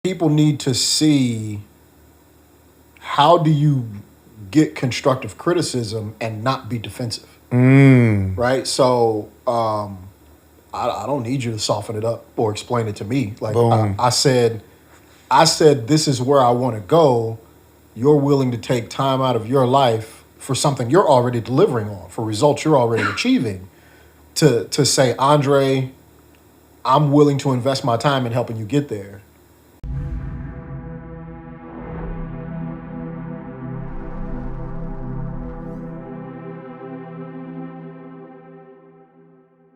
people need to see how do you get constructive criticism and not be defensive, right? So I don't need you to soften it up or explain it to me. Like Boom. I said, this is where I want to go. You're willing to take time out of your life for something you're already delivering on, for results you're already achieving, to say, Andre, I'm willing to invest my time in helping you get there.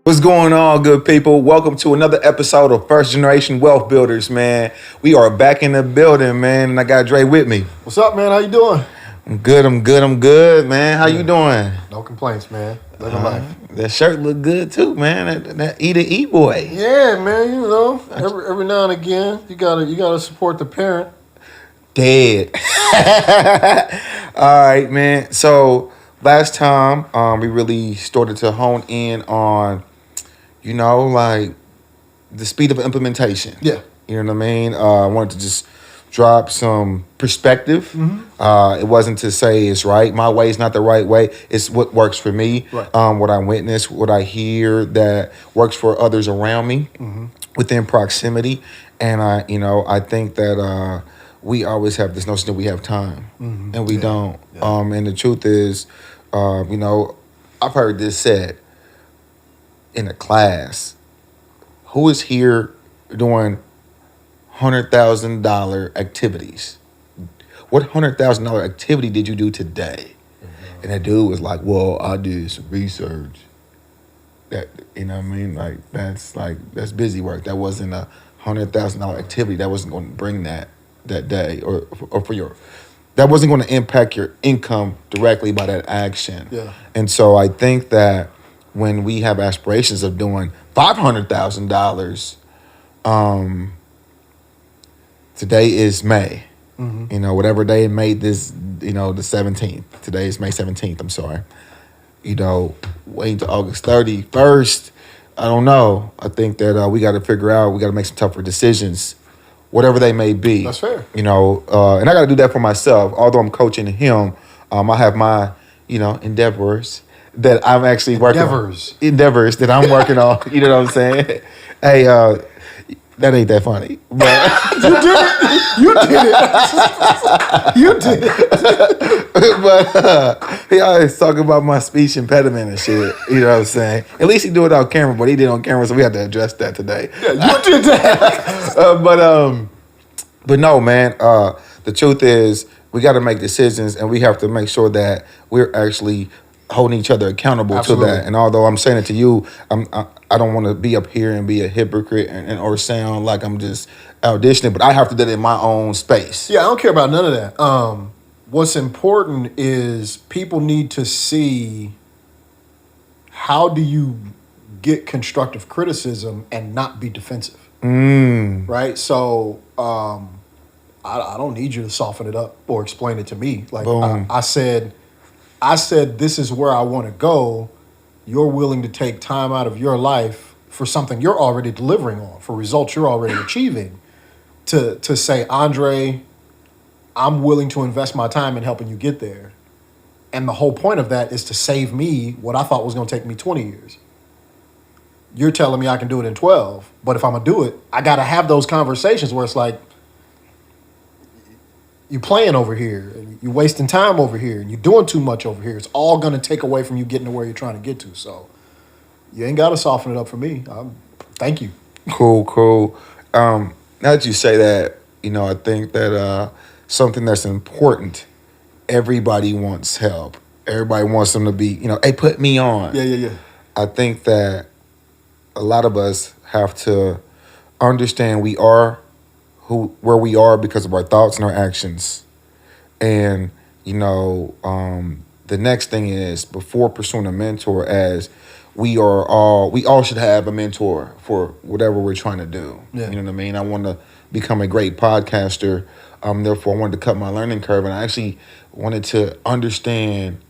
What's going on, good people? Welcome to another episode of First Generation Wealth Builders, man. We are back in the building, man, and I got Dre with me. What's up, man? How you doing? I'm good, man. How you doing? No complaints, man. Living life. That shirt look good too, man. That E8 boy. Yeah, man. You know, every now and again, you gotta support the parent. Dead. All right, man. So last time, we really started to hone in on, like the speed of implementation. Yeah. You know what I mean? I wanted to just drop some perspective. It wasn't to say it's right. My way is not the right way. It's what works for me. Right. What I witness, what I hear that works for others around me within proximity. And I think that we always have this notion that we have time, and we don't. Yeah. And the truth is, I've heard this said in a class. Who is here doing $100,000 activities? What $100,000 activity did you do today? And that dude was like, "Well, I did some research." That that's busy work. That wasn't a $100,000 activity. That wasn't going to bring that day or for your. That wasn't going to impact your income directly by that action. Yeah. And so I think that when we have aspirations of doing $500,000, today is May. Whatever day made this, the 17th. Today is May 17th, I'm sorry. Waiting to August 31st, I don't know. I think that we got to figure out, we got to make some tougher decisions, whatever they may be. That's fair. And I got to do that for myself. Although I'm coaching him, I have my, endeavors that I'm actually working on. Endeavors that I'm working on. You know what I'm saying? Hey, that ain't that funny. But You did it. but he always talk about my speech impediment and shit. You know what I'm saying? At least he do it on camera, but he did on camera, so we had to address that today. Yeah, you did that. But no, man. The truth is, we got to make decisions, and we have to make sure that we're actually holding each other accountable Absolutely. to that. And although I'm saying it to you, I don't want to be up here and be a hypocrite and or sound like I'm just auditioning, but I have to do it in my own space. Yeah, I don't care about none of that. What's important is people need to see how do you get constructive criticism and not be defensive. Right? So I don't need you to soften it up or explain it to me. Like I said, this is where I want to go. You're willing to take time out of your life for something you're already delivering on, for results you're already achieving, to say, Andre, I'm willing to invest my time in helping you get there. And the whole point of that is to save me what I thought was going to take me 20 years. You're telling me I can do it in 12, but if I'm going to do it, I got to have those conversations where it's like, you playing over here, and you wasting time over here, and you're doing too much over here. It's all going to take away from you getting to where you're trying to get to. So you ain't got to soften it up for me. Thank you. Cool. Now that you say that, I think that something that's important, everybody wants help. Everybody wants them to be, hey, put me on. Yeah. I think that a lot of us have to understand we are where we are because of our thoughts and our actions. And, the next thing is, before pursuing a mentor, as we all should have a mentor for whatever we're trying to do. Yeah. You know what I mean? I want to become a great podcaster. Therefore, I wanted to cut my learning curve, and I actually wanted to understand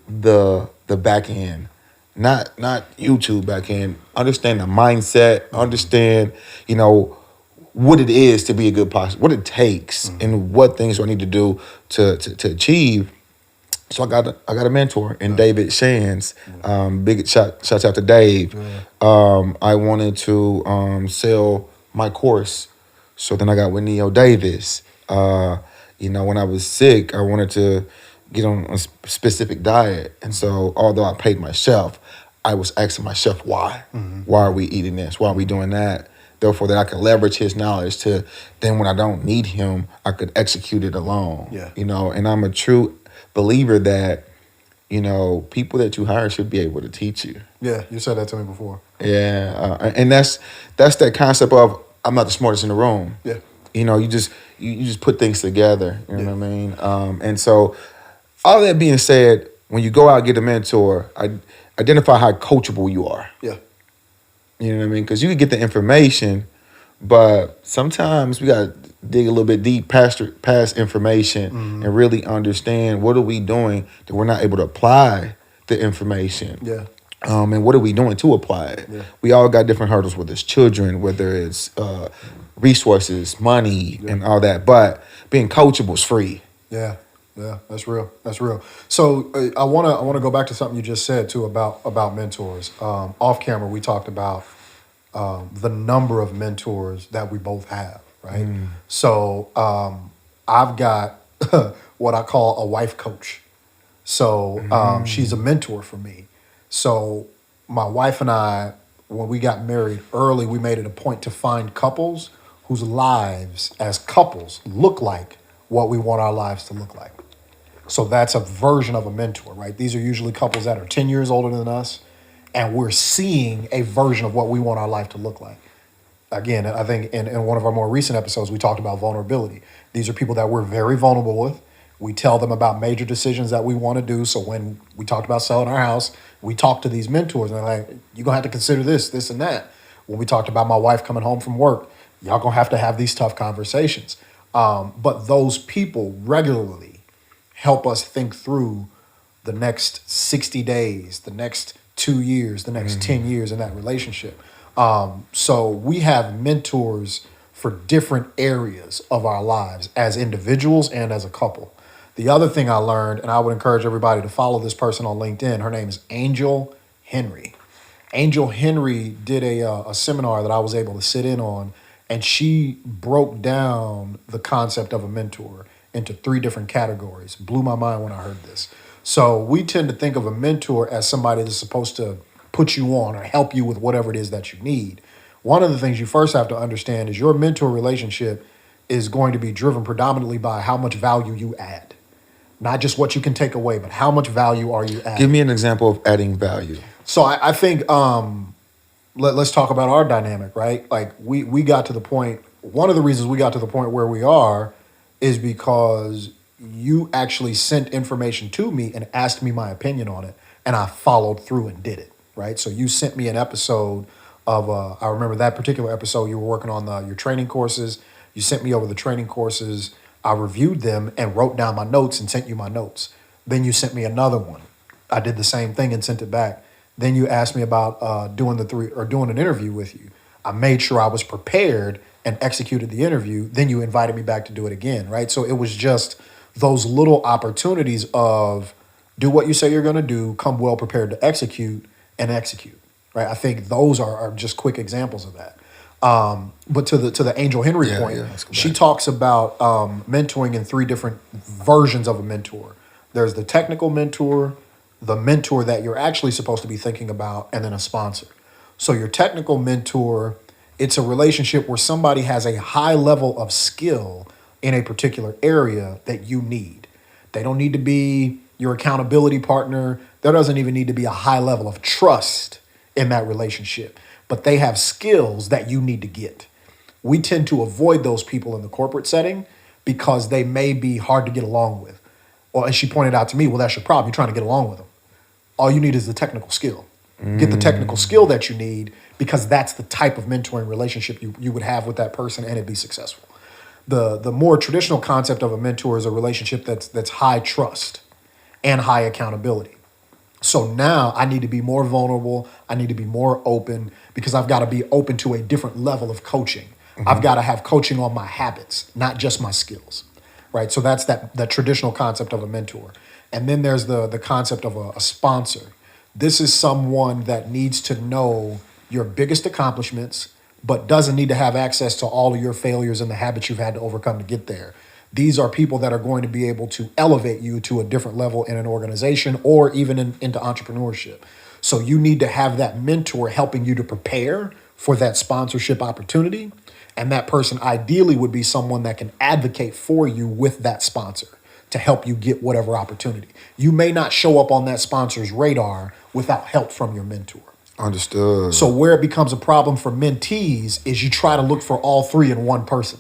the back end, not YouTube back end. Understand the mindset. Understand, what it is to be a good posture, what it takes, and what things do I need to do to achieve. So I got a mentor in David Shands. Big shouts out to Dave. I wanted to sell my course, so then I got with Neo Davis. When I was sick, I wanted to get on a specific diet, and so although I paid myself, I was asking myself why. Why are we eating this? Why are we doing that? Therefore, that I could leverage his knowledge to then when I don't need him, I could execute it alone. Yeah. And I'm a true believer that, people that you hire should be able to teach you. Yeah, you said that to me before. Yeah, and that's that concept of I'm not the smartest in the room. Yeah. You just put things together. You know what I mean? And so, all that being said, when you go out and get a mentor, identify how coachable you are. Yeah. You know what I mean? Because you can get the information, but sometimes we got to dig a little bit deep past information and really understand what are we doing that we're not able to apply the information. Yeah. And what are we doing to apply it? Yeah. We all got different hurdles, whether it's children, whether it's resources, money, and all that. But being coachable is free. Yeah, that's real. That's real. So I wanna go back to something you just said too about mentors. Off camera, we talked about the number of mentors that we both have, right? So I've got what I call a wife coach. So she's a mentor for me. So my wife and I, when we got married early, we made it a point to find couples whose lives as couples look like what we want our lives to look like. So that's a version of a mentor, right? These are usually couples that are 10 years older than us, and we're seeing a version of what we want our life to look like. Again, I think in one of our more recent episodes, we talked about vulnerability. These are people that we're very vulnerable with. We tell them about major decisions that we want to do. So when we talked about selling our house, we talked to these mentors, and they're like, you're going to have to consider this, this, and that. When we talked about my wife coming home from work, y'all going to have these tough conversations. But those people regularly help us think through the next 60 days, the next 2 years, the next 10 years in that relationship. So we have mentors for different areas of our lives as individuals and as a couple. The other thing I learned, and I would encourage everybody to follow this person on LinkedIn, her name is Angel Henry. Angel Henry did a seminar that I was able to sit in on, and she broke down the concept of a mentor into 3 different categories. Blew my mind when I heard this. So we tend to think of a mentor as somebody that's supposed to put you on or help you with whatever it is that you need. One of the things you first have to understand is your mentor relationship is going to be driven predominantly by how much value you add. Not just what you can take away, but how much value are you adding? Give me an example of adding value. So I think let's talk about our dynamic, right? Like we got to the point, one of the reasons we got to the point where we are is because you actually sent information to me and asked me my opinion on it, and I followed through and did it, right? So you sent me an episode of, I remember that particular episode, you were working on your training courses. You sent me over the training courses. I reviewed them and wrote down my notes and sent you my notes. Then you sent me another one. I did the same thing and sent it back. Then you asked me about doing an interview with you. I made sure I was prepared and executed the interview. Then you invited me back to do it again, right? So it was just those little opportunities of do what you say you're going to do, come well prepared to execute, and execute, right? I think those are just quick examples of that. But to the Angel Henry point, she talks about mentoring in 3 different versions of a mentor. There's the technical mentor, the mentor that you're actually supposed to be thinking about, and then a sponsor. So your technical mentor, it's a relationship where somebody has a high level of skill in a particular area that you need. They don't need to be your accountability partner. There doesn't even need to be a high level of trust in that relationship, but they have skills that you need to get. We tend to avoid those people in the corporate setting because they may be hard to get along with. Well, as she pointed out to me, well, that's your problem. You're trying to get along with them. All you need is the technical skill. Get the technical skill that you need, because that's the type of mentoring relationship you would have with that person, and it'd be successful. The more traditional concept of a mentor is a relationship that's high trust and high accountability. So now I need to be more vulnerable. I need to be more open because I've got to be open to a different level of coaching. I've got to have coaching on my habits, not just my skills, right? So that's that traditional concept of a mentor. And then there's the concept of a sponsor. This is someone that needs to know your biggest accomplishments, but doesn't need to have access to all of your failures and the habits you've had to overcome to get there. These are people that are going to be able to elevate you to a different level in an organization or even into entrepreneurship. So you need to have that mentor helping you to prepare for that sponsorship opportunity. And that person ideally would be someone that can advocate for you with that sponsor to help you get whatever opportunity. You may not show up on that sponsor's radar without help from your mentor. Understood. So where it becomes a problem for mentees is you try to look for all three in one person.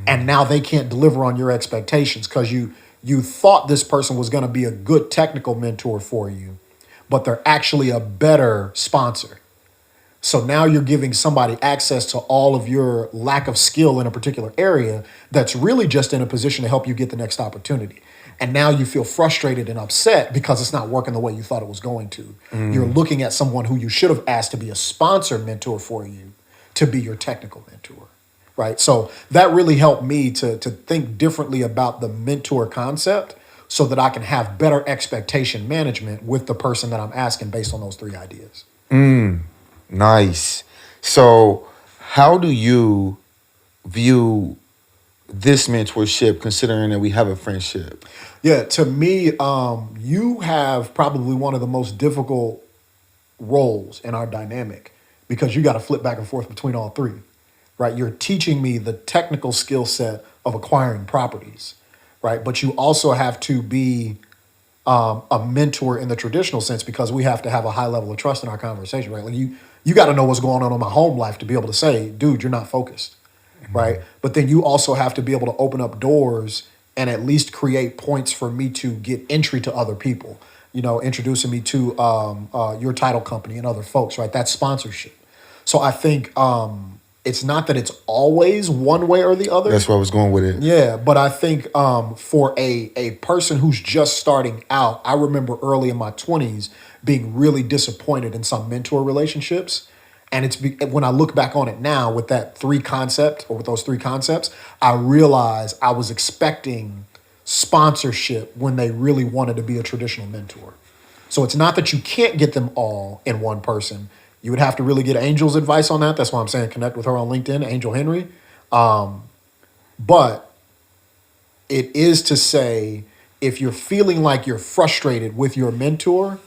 And now they can't deliver on your expectations because you thought this person was going to be a good technical mentor for you, but they're actually a better sponsor. So now you're giving somebody access to all of your lack of skill in a particular area that's really just in a position to help you get the next opportunity. And now you feel frustrated and upset because it's not working the way you thought it was going to. You're looking at someone who you should have asked to be a sponsor mentor for you to be your technical mentor, right? So that really helped me to think differently about the mentor concept so that I can have better expectation management with the person that I'm asking based on those three ideas. Nice. So how do you view this mentorship considering that we have a friendship? Yeah, to me, you have probably one of the most difficult roles in our dynamic because you got to flip back and forth between all three, right? You're teaching me the technical skill set of acquiring properties, right? But you also have to be a mentor in the traditional sense because we have to have a high level of trust in our conversation, right? Like you got to know what's going on in my home life to be able to say, dude, you're not focused, right? But then you also have to be able to open up doors and at least create points for me to get entry to other people, you know, introducing me to your title company and other folks, right? That's sponsorship. So I think it's not that it's always one way or the other. That's where I was going with it. Yeah, but I think for a person who's just starting out, I remember early in my 20s being really disappointed in some mentor relationships. And when I look back on it now with that with those three concepts, I realize I was expecting sponsorship when they really wanted to be a traditional mentor. So it's not that you can't get them all in one person. You would have to really get Angel's advice on that. That's why I'm saying connect with her on LinkedIn, Angel Henry. But it is to say, if you're feeling like you're frustrated with your mentor,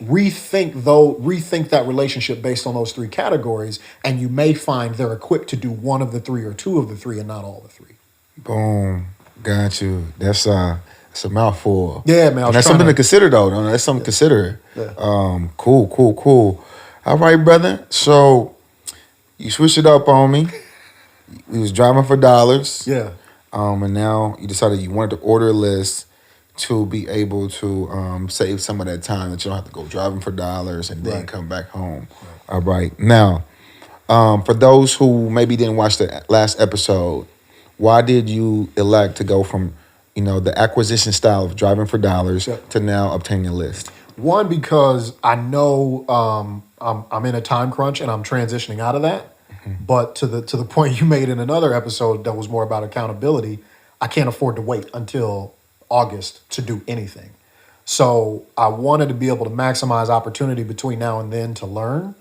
rethink that relationship based on those three categories, and you may find they're equipped to do one of the three or two of the three and not all the three. Boom. Got you. That's a mouthful. Yeah, man. And that's something to consider, though. No, that's something to consider. Yeah. Cool. All right, brother. So you switched it up on me. We was driving for dollars. Yeah. And now you decided you wanted to order a list to be able to save some of that time that you don't have to go driving for dollars and then come back home. Right. All right. Now, for those who maybe didn't watch the last episode, why did you elect to go from, the acquisition style of driving for dollars to now obtaining a list? One, because I know I'm in a time crunch and I'm transitioning out of that. Mm-hmm. But to the point you made in another episode that was more about accountability, I can't afford to wait until August to do anything. So I wanted to be able to maximize opportunity between now and then to learn,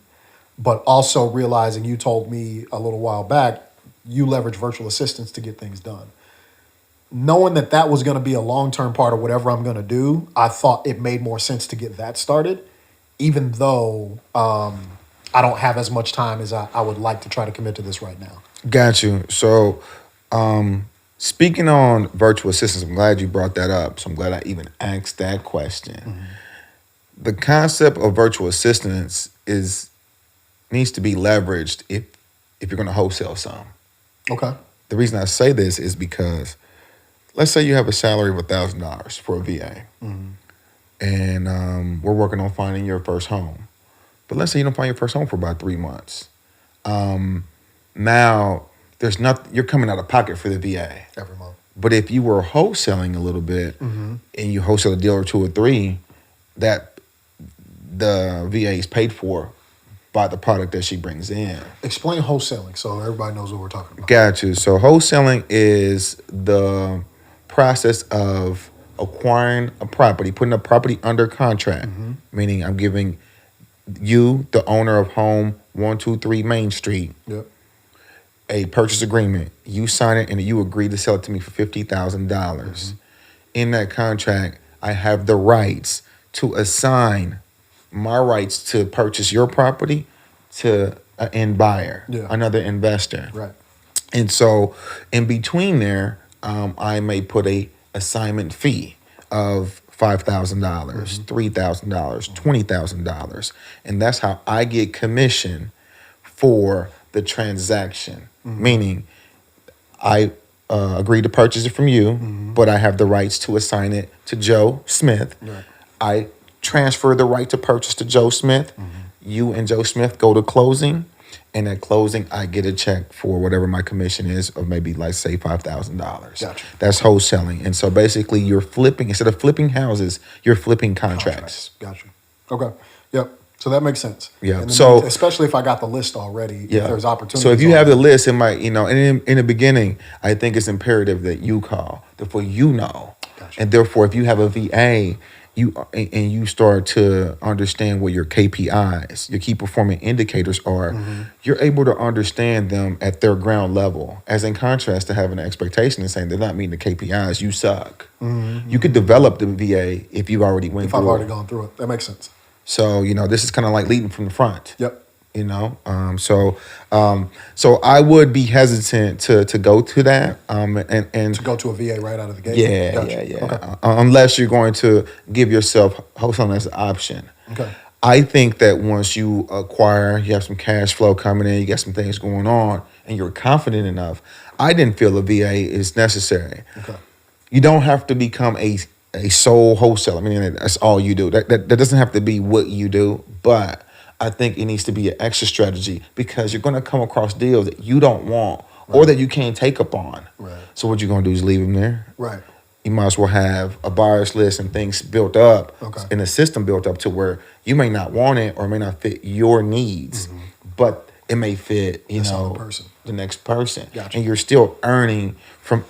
but also realizing you told me a little while back, you leverage virtual assistants to get things done. Knowing that was going to be a long-term part of whatever I'm going to do, I thought it made more sense to get that started, even though I don't have as much time as I would like to try to commit to this right now. Got you. So speaking on virtual assistants, I'm glad you brought that up. So I'm glad I even asked that question. Mm-hmm. The concept of virtual assistants needs to be leveraged if you're going to wholesale some. Okay. The reason I say this is because let's say you have a salary of $1,000 for a VA, mm-hmm. and we're working on finding your first home. But let's say you don't find your first home for about 3 months. Now there's nothing, you're coming out of pocket for the VA every month. But if you were wholesaling a little bit, mm-hmm. and you wholesale a deal or two or three, that the VA is paid for by the product that she brings in. Explain wholesaling so everybody knows what we're talking about. Got you. So wholesaling is the process of acquiring a property, putting a property under contract, meaning I'm giving you, the owner of home 123 Main Street, Yep. a purchase agreement. You sign it and you agree to sell it to me for $50,000. In that contract, I have the rights to assign my rights to purchase your property to an end buyer, another investor. Right. And so in between there, I may put a assignment fee of $5,000, $3,000, $20,000. And that's how I get commission for the transaction. Meaning I agree to purchase it from you, but I have the rights to assign it to Joe Smith. Right. I transfer the right to purchase to Joe Smith. You and Joe Smith go to closing. And at closing, I get a check for whatever my commission is of maybe, like, say, $5,000. Gotcha. That's wholesaling. And so basically you're flipping, instead of flipping houses, you're flipping contracts. Gotcha. Okay. Yep. So that makes sense. Yeah. And So especially if I got the list already, yeah, if there's opportunities. So if you have the list, it might, and in the beginning, I think it's imperative that you call, therefore you know. Gotcha. And therefore, if you have a VA, you start to understand what your KPIs, your key performance indicators are, you're able to understand them at their ground level. As in contrast to having an expectation and saying they're not meeting the KPIs, you suck. You could develop the VA if you've already went through I've it. already gone through it. That makes sense. So, this is kind of like leading from the front. Yep. So I would be hesitant to go to that, and To go to a VA right out of the gate. yeah, Gotcha. yeah. Okay. Unless you're going to give yourself wholesaling as an option. Okay. I think that once you acquire, you have some cash flow coming in, you got some things going on, and you're confident enough. I didn't feel a VA is necessary. Okay. You don't have to become a sole wholesaler. I mean, that's all you do. That doesn't have to be what you do, but I think it needs to be an extra strategy because you're going to come across deals that you don't want or that you can't take up on. Right. So what you're going to do is leave them there. Right. You might as well have a buyer's list and things built up Okay. and a system built up to where you may not want it or may not fit your needs, but it may fit, the next person. Gotcha. And you're still earning from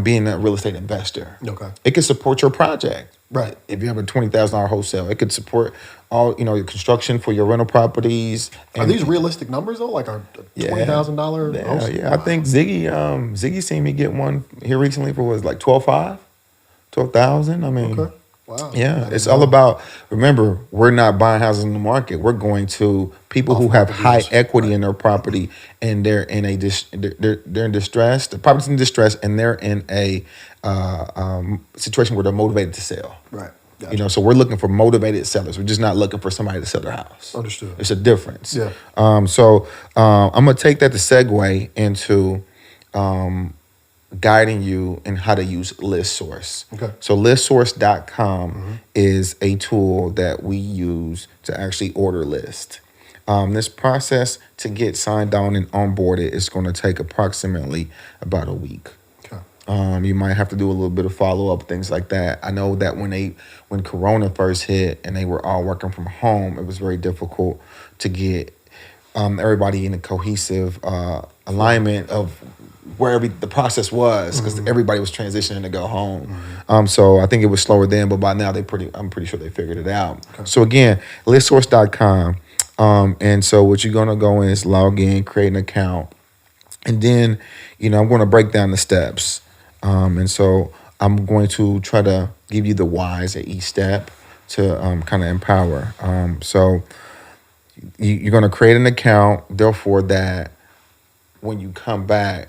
being a real estate investor. Okay. It can support your project. Right. If you have a $20,000 wholesale, it could support all, your construction for your rental properties. Are these realistic numbers though? Like are $20,000? Yeah. I think Ziggy seen me get one here recently for like 12,000. I mean, Okay. Wow. Yeah, it's all about. Remember, we're not buying houses in the market. We're going to people who have high equity in their property, and they're in they're in distress. The property's in distress, and they're in a situation where they're motivated to sell. Right. Gotcha. So we're looking for motivated sellers. We're just not looking for somebody to sell their house. Understood. It's a difference. Yeah. I'm gonna take that to segue into guiding you in how to use ListSource. Okay. So listsource.com is a tool that we use to actually order list. This process to get signed on and onboarded is going to take approximately about a week. Okay. You might have to do a little bit of follow-up, things like that. I know that when Corona first hit and they were all working from home, it was very difficult to get everybody in a cohesive alignment of where the process was because everybody was transitioning to go home. So I think it was slower then, but by now I'm pretty sure they figured it out. Okay. So again, listsource.com. And so what you're gonna go in is log in, create an account, and then I'm going to break down the steps. And so I'm going to try to give you the whys at each step to kind of empower. So you're going to create an account, therefore that when you come back,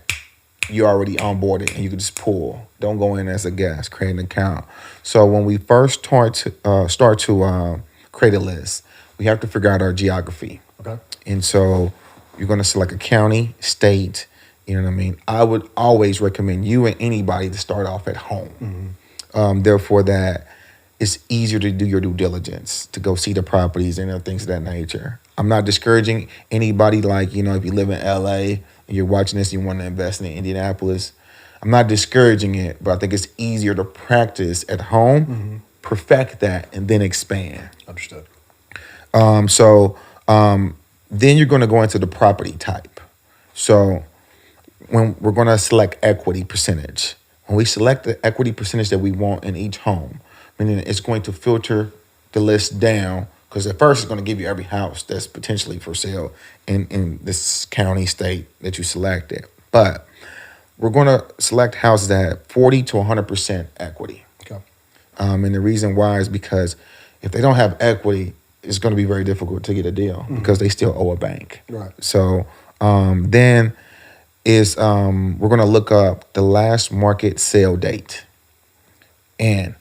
you're already onboarded and you can just pull. Don't go in as a guest. Create an account. So when we first start to create a list, we have to figure out our geography. Okay. And so you're going to select a county, state. You know what I mean? I would always recommend you and anybody to start off at home. Therefore, that it's easier to do your due diligence, to go see the properties and things of that nature. I'm not discouraging anybody if you live in LA and you're watching this and you want to invest in Indianapolis. I'm not discouraging it, but I think it's easier to practice at home, perfect that, and then expand. Understood. So Then you're going to go into the property type. So when we're going to select equity percentage, when we select the equity percentage that we want in each home, meaning it's going to filter the list down, because at first it's going to give you every house that's potentially for sale in this county, state that you selected. But we're going to select houses that have 40 to 100% equity. Okay. And the reason why is because if they don't have equity, it's going to be very difficult to get a deal because they still owe a bank. Right. So then is we're going to look up the last market sale date. And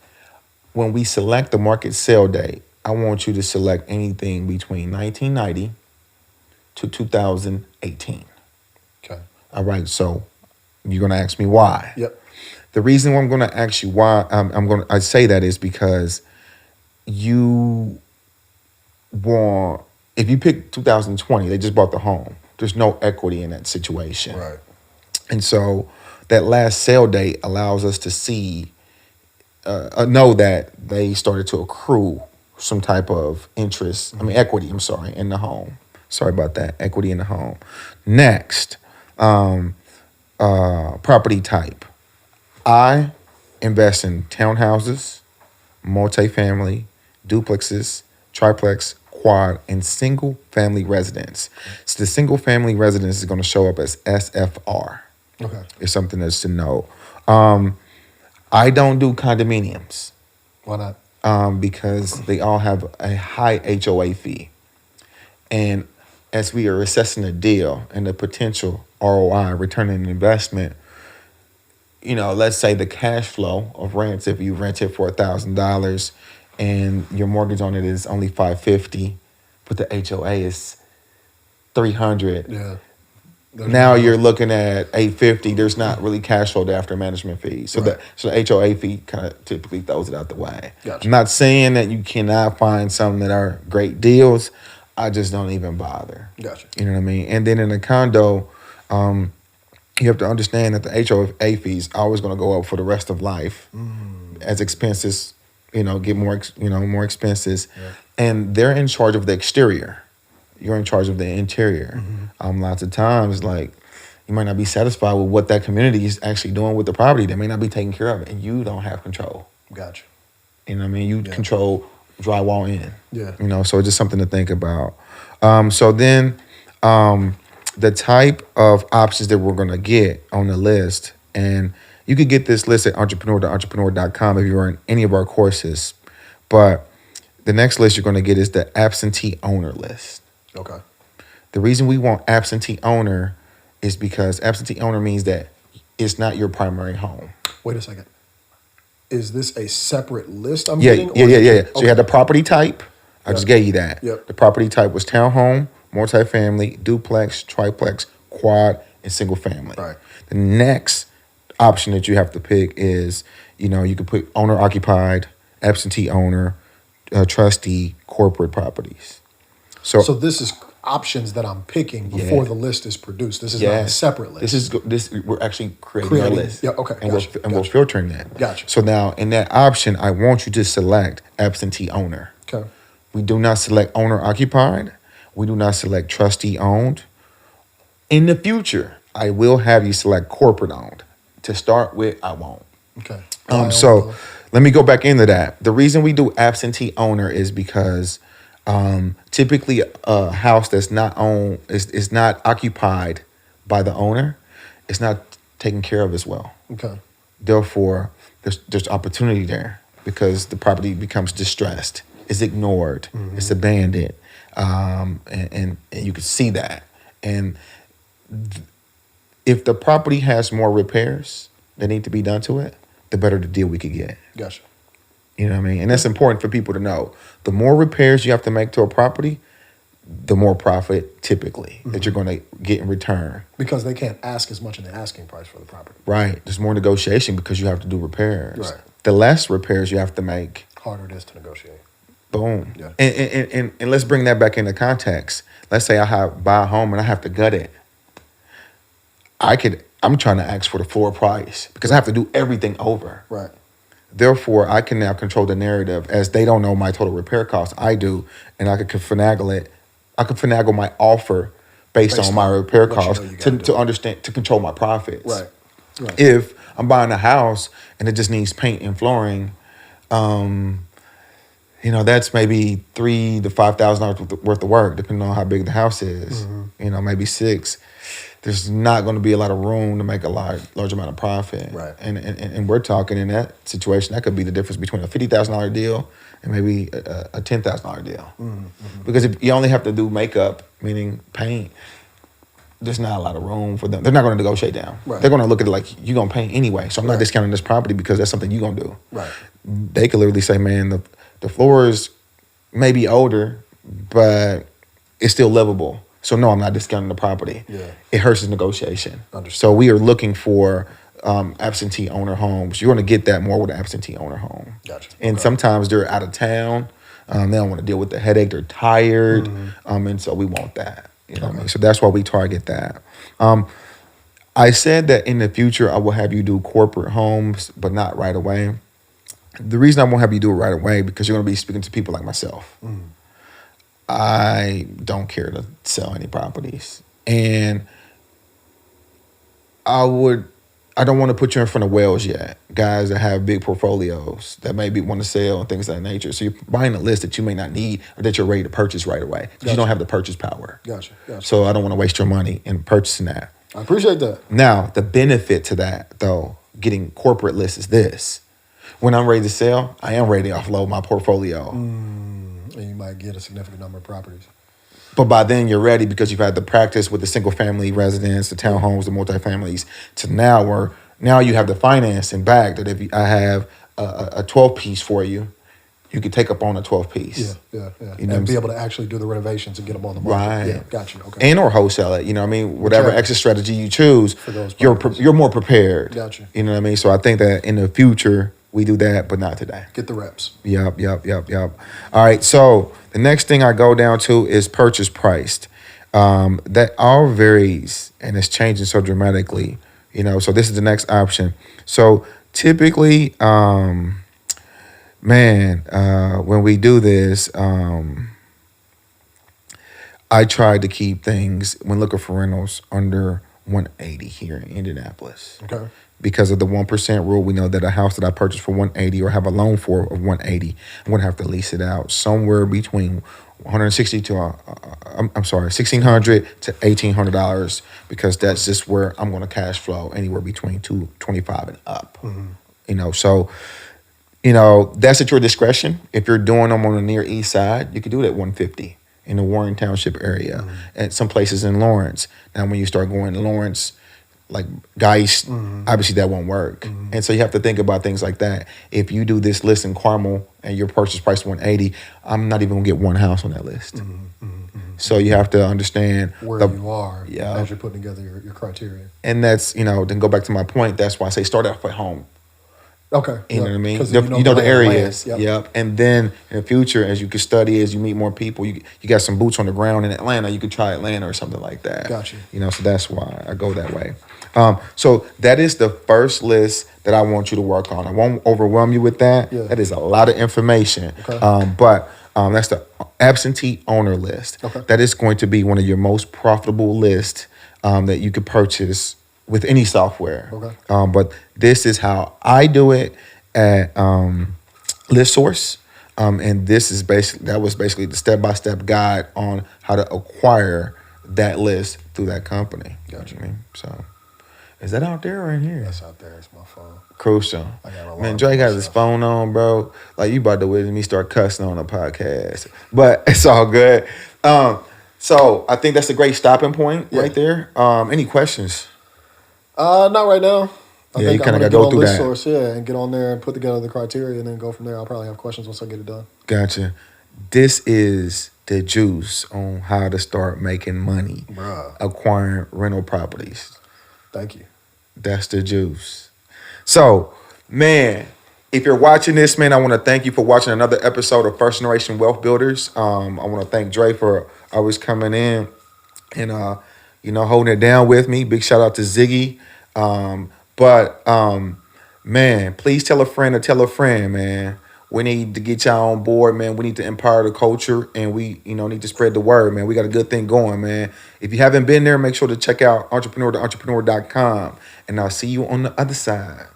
when we select the market sale date, I want you to select anything between 1990 to 2018. Okay. All right. So you're going to ask me why. Yep. The reason why I'm going to ask you why I say that is because you want, if you pick 2020, they just bought the home. There's no equity in that situation. Right. And so that last sale date allows us to see, know that they started to accrue some type of interest, equity, in the home. Sorry about that, equity in the home. Next, property type. I invest in townhouses, multifamily, duplexes, triplex, quad, and single family residence. So the single family residence is going to show up as SFR. Okay. It's something that's to know. I don't do condominiums. Why not? Because they all have a high HOA fee. And as we are assessing the deal and the potential ROI, return on investment, let's say the cash flow of rents, if you rent it for $1,000 and your mortgage on it is only $550, but the HOA is $300. Yeah. Now you're looking at $850. There's not really cash flow after management fees. So Right. the HOA fee kind of typically throws it out the way. Gotcha. I'm not saying that you cannot find some that are great deals. I just don't even bother. Gotcha. You know what I mean? And then in a condo, you have to understand that the HOA fees are always going to go up for the rest of life as expenses, get more expenses. Yeah. And they're in charge of the exterior. You're in charge of the interior. Lots of times, like, you might not be satisfied with what that community is actually doing with the property. They may not be taking care of it, and you don't have control. Gotcha. You know what I mean? You control drywall in. Yeah. So it's just something to think about. So then the type of options that we're going to get on the list, and you could get this list at entrepreneur.entrepreneur.com if you're in any of our courses. But the next list you're going to get is the absentee owner list. Okay. The reason we want absentee owner is because absentee owner means that it's not your primary home. Wait a second. Is this a separate list I'm Yeah. getting? So Okay. you had the property type. I just gave you that. Yep. The property type was townhome, multifamily, duplex, triplex, quad, and single family. Right. The next option that you have to pick is, you could put owner occupied, absentee owner, trustee, corporate properties. So this is options that I'm picking before the list is produced. This is not a separate list. We're actually creating a list. Yeah, okay. And Gotcha. we're filtering that. Gotcha. So now in that option, I want you to select absentee owner. Okay. We do not select owner occupied. We do not select trustee owned. In the future, I will have you select corporate owned. To start with, I won't. Okay. So let me go back into that. The reason we do absentee owner is because typically a house that's not owned is not occupied by the owner. It's not taken care of as well. Okay. Therefore, there's opportunity there because the property becomes distressed. It's ignored. It's abandoned, and you can see that. And if the property has more repairs that need to be done to it, the better the deal we could get. Gotcha. You know what I mean? And that's important for people to know. The more repairs you have to make to a property, the more profit typically that you're going to get in return. Because they can't ask as much in the asking price for the property. Right. There's more negotiation because you have to do repairs. Right. The less repairs you have to make, Harder it is to negotiate. boom. Yeah. And let's bring that back into context. Let's say buy a home and I have to gut it. I'm trying to ask for the floor price because I have to do everything over. Right. Therefore, I can now control the narrative as they don't know my total repair cost. I do, and I could finagle it. I can finagle my offer based Based on my on repair what you costs know you gotta to do. understand, to control my profits. Right. Right. If I'm buying a house and it just needs paint and flooring, that's maybe $3,000 to $5,000 worth of work, depending on how big the house is. Maybe six. There's not going to be a lot of room to make a large amount of profit. Right. And we're talking in that situation, that could be the difference between a $50,000 deal and maybe a $10,000 deal. Because if you only have to do makeup, meaning paint, there's not a lot of room for them. They're not going to negotiate down. Right. They're going to look at it like, you're going to paint anyway, so I'm not Right. discounting this property because that's something you're going to do. Right. They could literally say, man, the floors may be older, but it's still livable. So no, I'm not discounting the property. Yeah. It hurts his negotiation. Understood. So we are looking for absentee owner homes. You're going to get that more with an absentee owner home. Gotcha. And Okay. sometimes they're out of town. They don't want to deal with the headache. They're tired. And so we want that. You know what I mean? So that's why we target that. I said that in the future, I will have you do corporate homes, but not right away. The reason I won't have you do it right away, because you're going to be speaking to people like myself. I don't care to sell any properties. And I don't want to put you in front of whales yet, guys that have big portfolios that maybe want to sell and things of that nature. So you're buying a list that you may not need or that you're ready to purchase right away. Because you don't have the purchase power. Gotcha. So I don't want to waste your money in purchasing that. I appreciate that. Now, the benefit to that, though, getting corporate lists is this. When I'm ready to sell, I am ready to offload my portfolio. And you might get a significant number of properties. But by then you're ready because you've had the practice with the single family residence, the townhomes, the multifamilies, to now you have the financing back that if I have a 12 piece for you, you could take up on a 12 piece. Yeah. You know And be able to actually do the renovations and get them on the market. Right. Yeah, got you. Okay. And or wholesale it, whatever Whichever. exit strategy you choose, For those you're properties. you're more prepared. Got you. You know what I mean? So I think that in the future we do that, but not today. Get the reps. Yep. All right, so the next thing I go down to is purchase priced. That all varies and it's changing so dramatically. So this is the next option. So typically, when we do this, I try to keep things when looking for rentals under 180 here in Indianapolis. Okay. Because of the 1% rule, we know that a house that I purchased for 180 or have a loan for of 180, I'm gonna have to lease it out somewhere between $160 to $1,600 to $1,800 because that's just where I'm gonna cash flow anywhere between $225 and up. So that's at your discretion. If you're doing them on the near east side, you could do it at 150 in the Warren Township area, and some places in Lawrence. Now, when you start going to Lawrence, like Geist, obviously that won't work. And so you have to think about things like that. If you do this list in Carmel and your purchase price 180, I'm not even gonna get one house on that list. So you have to understand Where you are Yeah. as you're putting together your criteria. And that's, then go back to my point, that's why I say start off at home. Okay. You know what I mean? 'Cause You know the lay of areas. land. Yep. And then in the future, as you can study, as you meet more people, you got some boots on the ground in Atlanta, you could try Atlanta or something like that. Gotcha. So that's why I go that way. So that is the first list that I want you to work on. I won't overwhelm you with that. Yeah. That is a lot of information. Okay. But that's the absentee owner list. Okay. That is going to be one of your most profitable lists that you could purchase with any software. Okay. But this is how I do it at List Source. And that was basically the step-by-step guide on how to acquire that list through that company. Gotcha. You know what I mean? So is that out there or in here? That's out there. It's my phone. Crucial. I got a Man, lot Dre of got his stuff. phone on, bro. Like, you about to witness me start cussing on a podcast. But it's all good. So I think that's a great stopping point right there. Any questions? Not right now. I Yeah, think you kinda I'm gonna gotta get go on through List that. Source, and get on there and put together the criteria, and then go from there. I'll probably have questions once I get it done. Gotcha. This is the juice on how to start making money, Bruh. acquiring rental properties. Thank you. That's the juice. So, man, if you're watching this, man, I want to thank you for watching another episode of First Generation Wealth Builders. I want to thank Dre for always coming in and holding it down with me. Big shout out to Ziggy. Man, please tell a friend to tell a friend, man. We need to get y'all on board, man. We need to empower the culture, and we, need to spread the word, man. We got a good thing going, man. If you haven't been there, make sure to check out entrepreneur to entrepreneur.com, and I'll see you on the other side.